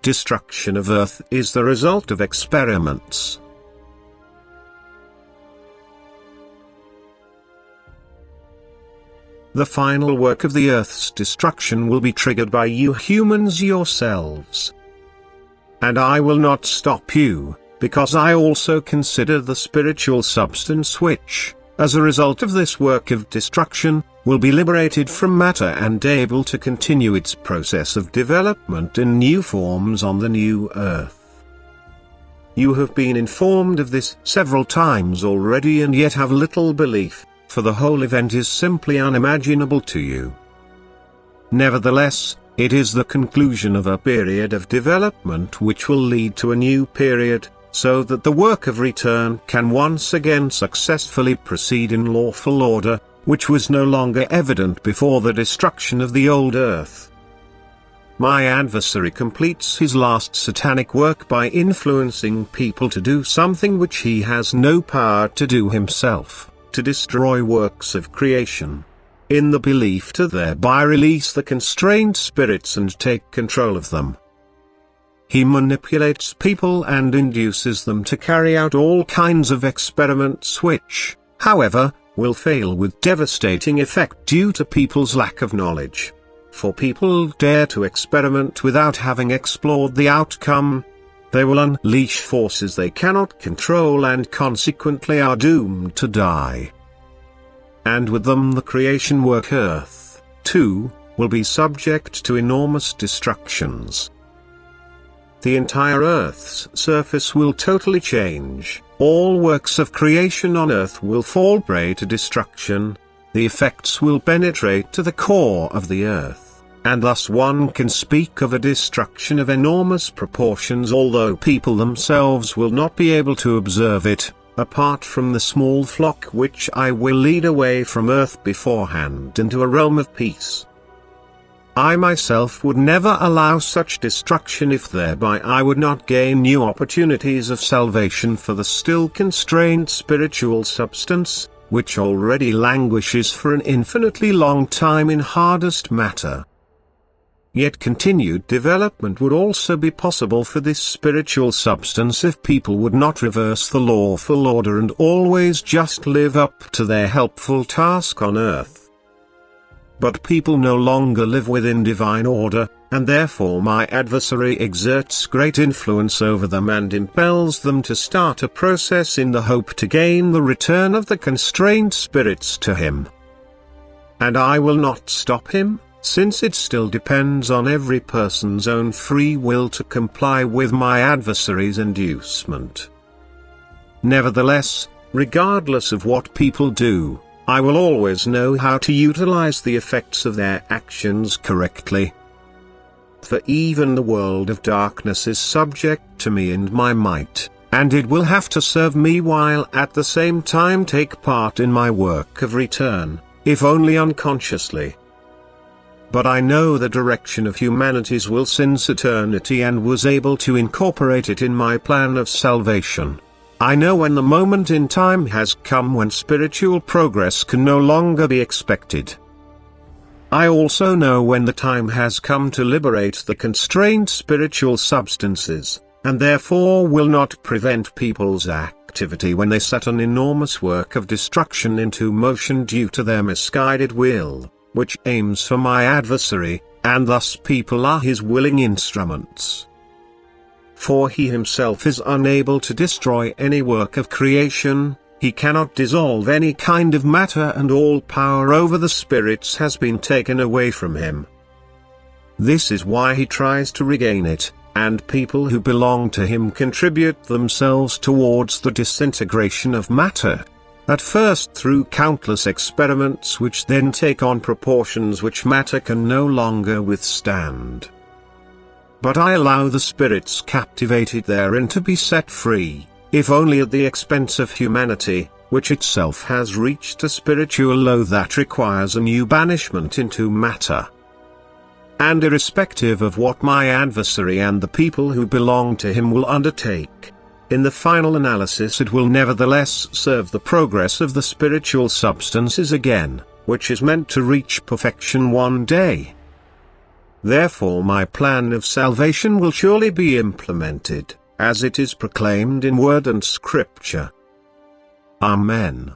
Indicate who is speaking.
Speaker 1: destruction of Earth is the result of experiments. The final work of the Earth's destruction will be triggered by you humans yourselves. And I will not stop you, because I also consider the spiritual substance which, as a result of this work of destruction, will be liberated from matter and able to continue its process of development in new forms on the new Earth. You have been informed of this several times already and yet have little belief, for the whole event is simply unimaginable to you. Nevertheless, it is the conclusion of a period of development which will lead to a new period, so that the work of return can once again successfully proceed in lawful order, which was no longer evident before the destruction of the old Earth. My adversary completes his last satanic work by influencing people to do something which he has no power to do himself, to destroy works of creation, in the belief to thereby release the constrained spirits and take control of them. He manipulates people and induces them to carry out all kinds of experiments which, however, will fail with devastating effect due to people's lack of knowledge. For people dare to experiment without having explored the outcome. They will unleash forces they cannot control and consequently are doomed to die. And with them the creation work Earth, too, will be subject to enormous destructions. The entire Earth's surface will totally change, all works of creation on Earth will fall prey to destruction, the effects will penetrate to the core of the Earth. And thus one can speak of a destruction of enormous proportions, although people themselves will not be able to observe it, apart from the small flock which I will lead away from Earth beforehand into a realm of peace. I myself would never allow such destruction if thereby I would not gain new opportunities of salvation for the still constrained spiritual substance, which already languishes for an infinitely long time in hardest matter. Yet continued development would also be possible for this spiritual substance if people would not reverse the lawful order and always just live up to their helpful task on Earth. But people no longer live within divine order, and therefore my adversary exerts great influence over them and impels them to start a process in the hope to gain the return of the constrained spirits to him. And I will not stop him, since it still depends on every person's own free will to comply with my adversary's inducement. Nevertheless, regardless of what people do, I will always know how to utilize the effects of their actions correctly. For even the world of darkness is subject to me and my might, and it will have to serve me while at the same time take part in my work of return, if only unconsciously. But I know the direction of humanity's will since eternity and was able to incorporate it in my plan of salvation. I know when the moment in time has come when spiritual progress can no longer be expected. I also know when the time has come to liberate the constrained spiritual substances, and therefore will not prevent people's activity when they set an enormous work of destruction into motion due to their misguided will, which aims for my adversary, and thus people are his willing instruments. For he himself is unable to destroy any work of creation, he cannot dissolve any kind of matter, and all power over the spirits has been taken away from him. This is why he tries to regain it, and people who belong to him contribute themselves towards the disintegration of matter. At first through countless experiments which then take on proportions which matter can no longer withstand. But I allow the spirits captivated therein to be set free, if only at the expense of humanity, which itself has reached a spiritual low that requires a new banishment into matter. And irrespective of what my adversary and the people who belong to him will undertake, in the final analysis it will nevertheless serve the progress of the spiritual substances again, which is meant to reach perfection one day. Therefore my plan of salvation will surely be implemented, as it is proclaimed in word and scripture. Amen.